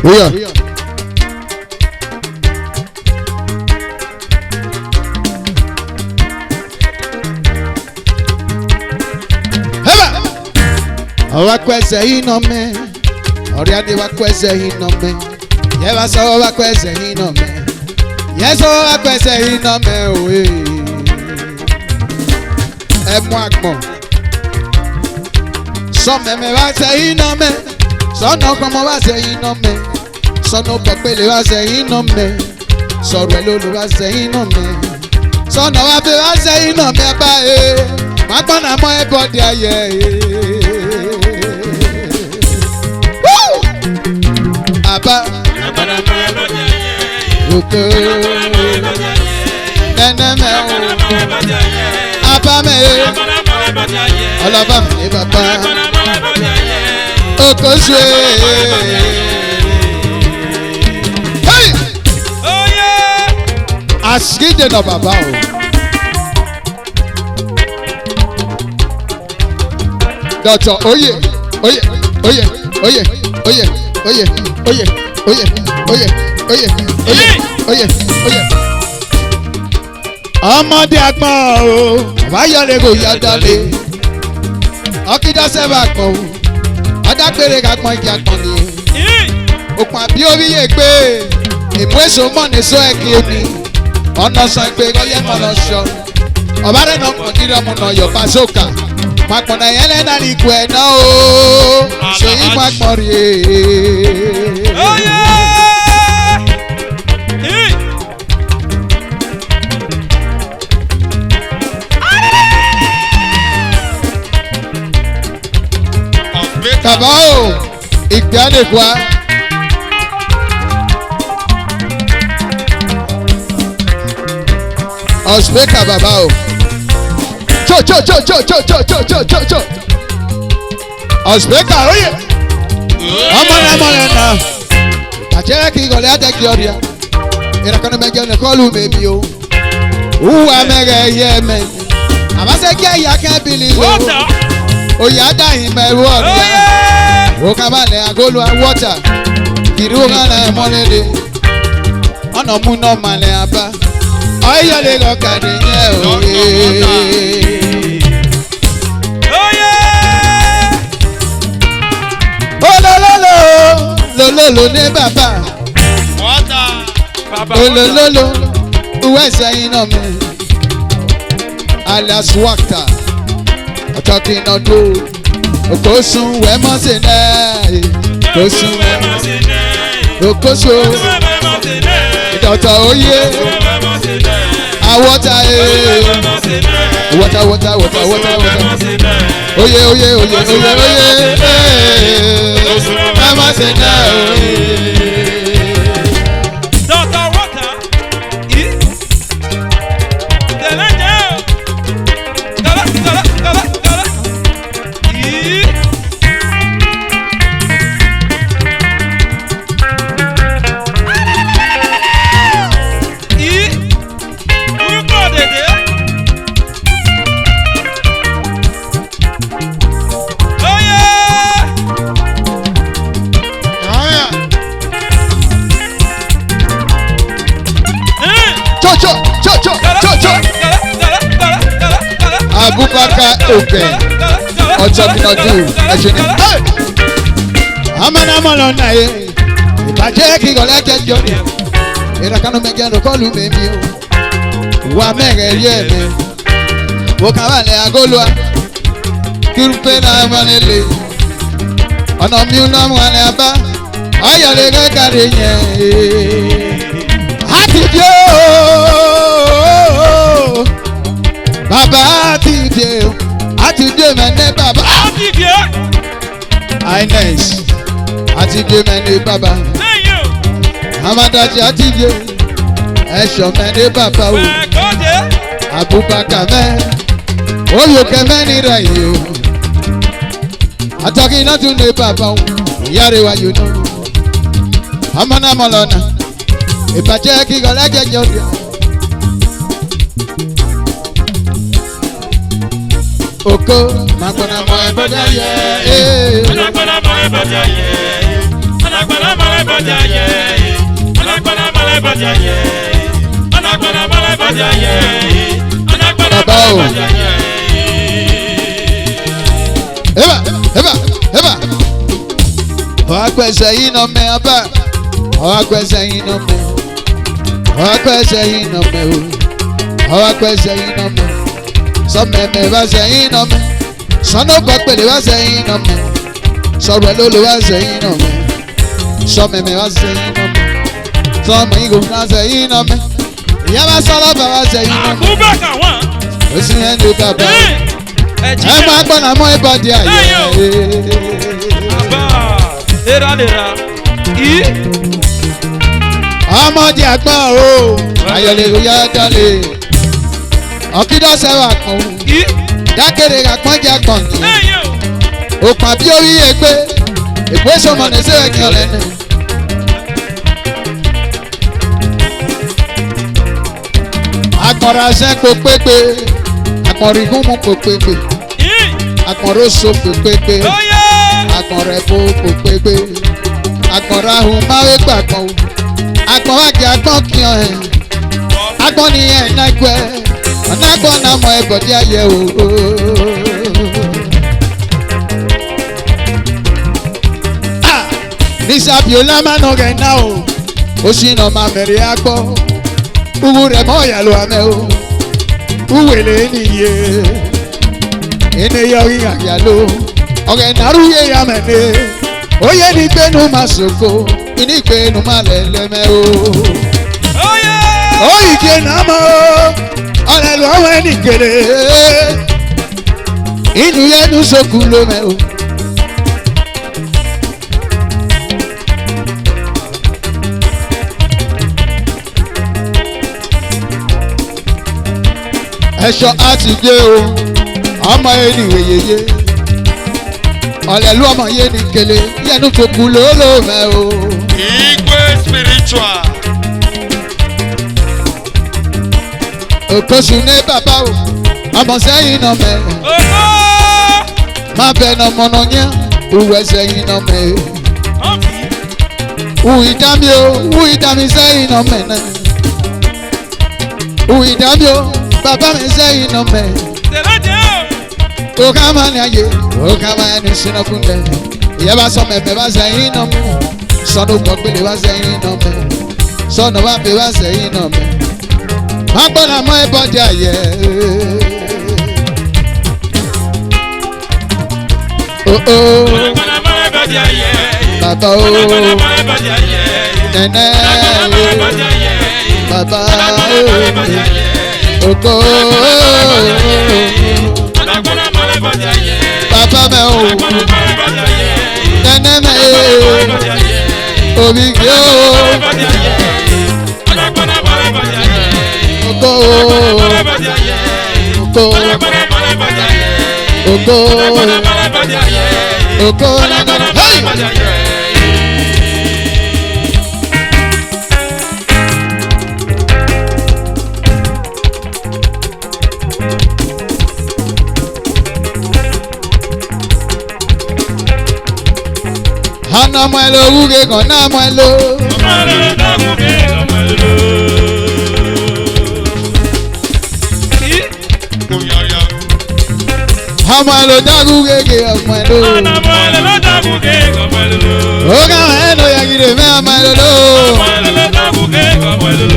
Oh yeah. Wa kwese hino me. Oriade wa kwese hino me. Ye wa so wa kwese hino me. Yes, so wa kwese hino me owe. E mo akmo. So me wa se hino me. So no como wa se hino me. So no popele wa se hino me. So relolo wa se hino me. So no wa be wa se hino me ba e. Ma gbona mo e body aye. Abba, okay. Nene me, Abba me, Alaba me, Papa. Okoswe. Hey, oh yeah. Askide no Baba. Doctor, oh yeah, oh yeah, oh yeah, oh yeah, oh yeah. Oye, oye, oye, oye, oye, oye, oye, oye. Ọmọdé agbọ́n o, wáyọ̀lẹ̀ kò yá dalé. Ọkìdá sẹ́wà gbọ́n o, ọ̀dàgbére kagbọ́n ìjà gbọ́n ni. Òpin àbí orí yẹ pé ìmú èso mọ̀ ní sọ ẹ̀kí omi. Ọ̀nà sàn pé ọyẹ́ mọ̀ lọ sọ. Ọ̀bá rẹ̀ náà kàn nílẹ̀ ọmọ náà yọ̀ pàṣọkà. Pàpọ̀nà yẹn lẹ́nà ní ikú ẹ̀ náà o. Ṣé yí pàpọ̀ rí e? Bàbá o, ìgbé àdèkùá. Ọ̀sùnmẹ́kà bàbá o. Cho. Ọ̀sùnmẹ́kà oyè. Ọmọ náà. Àjẹ́ kí ìgọ̀lẹ́ àtẹ̀kí ọ̀rìà. Ìrẹ̀kọ́ni mẹ́jọ ní kọ́lù mẹ́bí o. Wúwa mẹ́rẹ̀ yẹ mẹ́. Àbáṣẹ́ kí ẹ̀yà kẹ́bìlì o. Oyè àdáyìn mẹ́rù ọ̀rìà. Okamale agolo water. Kirugana monede. Ono muno male aba. Oyale go kadinye oye. Oye. Olololo ne baba. Water. Baba. Olololo. Uwese ino me. Alias Wakta. Talking on do. Okosun we must say nay. Okosun we must say nay. Okosun. Doctor oye. Water water. Oye. We must say nay. Doctor water. Abubakar Open. Ọjọ́ kìnnàjú ẹ̀ṣẹ̀ ni. Amánàmọ́lọ́ náà yẹ. Ìbàjẹ́ kí ìgọ̀lẹ́ jẹjọ́ ni. Ìrẹ̀kánu mẹ́jẹ̀rún kọ́lù mẹ́mí o. Wà mẹ́rẹ̀ rí ẹ̀mẹ́. Wòkàwálẹ̀ agolo a. Kírúpé náà mọ́lẹ́lẹ̀. Ọ̀nà mi náà wọlé abá. Ayọ̀lẹ̀ kẹ́kẹ́rẹ́ yẹn. Àti dí o. Baba Atidie, Atidie mene baba. Atidie. Ines, Atidie mene baba. Amadaji Atidie, Esho mene baba o. Abubakar me, Oyoke mene rayo. Ataki na tu ne baba o. Yare wa you know. Amana malona, ipache ki golaje jodia. Oko, magbona mo eboja ye. Magbona mo eboja ye. Magbona mo Akwese ino me aba, akwese ino me, akwese ino me, akwese ino me. Some me va se ino me, some no back me va se ino me, some lolo va se ino me, some me va se ino me, some amigo va se ino me, ya va solo va se ino me. Esi endo kaba, ema kona mo ibadi aye. Lera Amadi agbon o ayọ̀lẹ̀ ya dale ọkidọ sẹwà kan dákèrè àpọn jẹ àpọn òpà bí orí ẹgbẹ ègbé sọmọ ní sẹwà kí ọlẹ ní. Akọ̀rọ̀ asẹ́ kò pépé akọ̀rọ̀ ìhùnmù kò pépé akọ̀rọ̀ oṣù kò pépé akọ̀rọ̀ ẹ̀bù kò pépé akọ̀rọ̀ ahùn máwé gbàgbọ́n agbọn wájú agbọn kíọ ẹ agbọn nìyẹn nàgbẹ ọ̀nàgbọ́n náà mọ ẹbọdí ayẹ o. Nisabiola mánà rẹ̀ náà o ó sì nà má mẹ̀rẹ̀ agbọ́ uwu rẹ̀ mọ́ ìyàlú amẹ́ o uwèlé nìyẹ ènìyàn rí àyàló ọ̀rẹ́ nàrú yẹ yàmẹ̀lẹ́ oyè ní gbẹ́nu máa sòkò ní gbẹ́nu máa lẹ́lẹ́mẹ́ o. Oyìnké náà mọ́ ọ̀rẹ́ lọ́wọ́ ẹni kéré inú yẹnu sókù ló mẹ́ o. Ẹ̀ṣọ́ àti gbé o ọmọ ẹni wèyeye ọ̀lẹ́lú ọmọ yé ni kele yẹnu tó kú lóòlò mẹ́ o. Igwe spiritual. Òkòsù ní bàbá o ọmọ sẹ́yìn náà mẹ́. Má bẹ̀ nà mọ̀nà yẹn òwò sẹ́yìn náà mẹ́. Wù ìdámi o wù ìdámi sẹ́yìn náà mẹ́ náà. Wù ìdámi o bàbá mi sẹ́yìn náà mẹ́. Okama ni aye, okama ni sinakunde. Yaba sọ mẹ̀mẹ̀ bá sẹ́yìn náà mẹ́. Sọ́nù gbọ̀gbìnrin bá sẹ́yìn náà mẹ́. Sọ́nù bá fi bá sẹ́yìn náà mẹ́. Má gbọ́dọ̀ mọ ẹbọdẹ ayẹ. Bàbá o, nẹ́nẹ́ bàbá o, oko bàbá mẹ́ o, nẹ́nẹ́ mẹ́ omi kí o, oko oko oko nana hey. Hana mwelo uge kona mwelo. Hamalo dagu gege amalo. Hamalo dagu gege amalo. Oga eno yagire me amalo. Hamalo dagu gege amalo.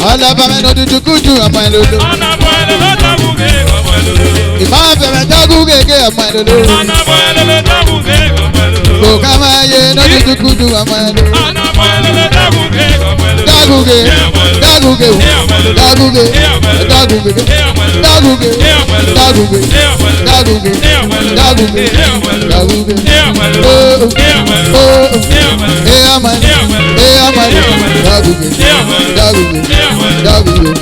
Ala ba me no dudukuju amalo. Hamalo dagu gege amalo. Ima be me dagu gege amalo. Hamalo dagu gege amalo. Oga ma ye no dudukuju amalo. Hamalo dagu gege amalo. Dagu gege. Dagu gege. Dagu gege. Dagu gege. Dagu gege. Dagu gege. Daguge, daguge, daguge, oh, oh, hey aman, daguge, daguge, daguge.